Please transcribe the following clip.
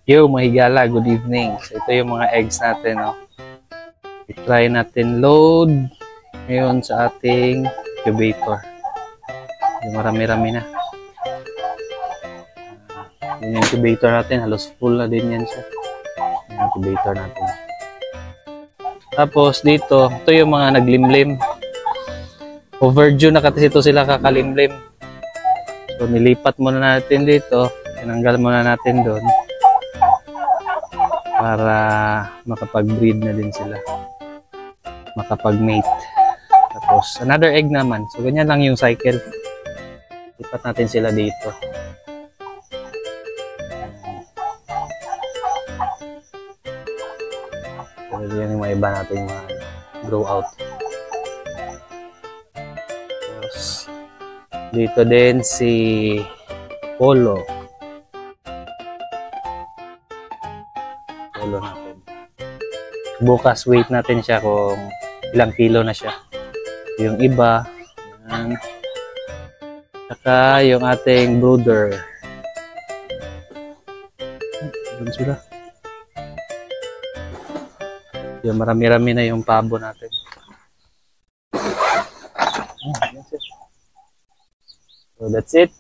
Yo, mga higala, good evening. So, ito yung mga eggs natin, no? I-try natin load ngayon sa ating incubator. Yung marami-rami na. Yung incubator natin, halos full na din yan siya. Yung incubator natin. Tapos, dito, ito yung mga naglimlim. Overdue na kasi ito sila kakalimlim. So, nilipat muna natin dito. Tinanggal muna natin doon. Para makapag-breed na din sila. Makapag-mate. Tapos, another egg naman. So, ganyan lang yung cycle. Lipat natin sila dito. So, yan yung mga iba natin mga grow out. Tapos, dito din si Polo. Natin. Bukas weight natin siya kung ilang kilo na siya. Yung iba, yan. Saka yung ating brooder. Doon sila. Yung marami-rami na yung pabo natin. So that's it.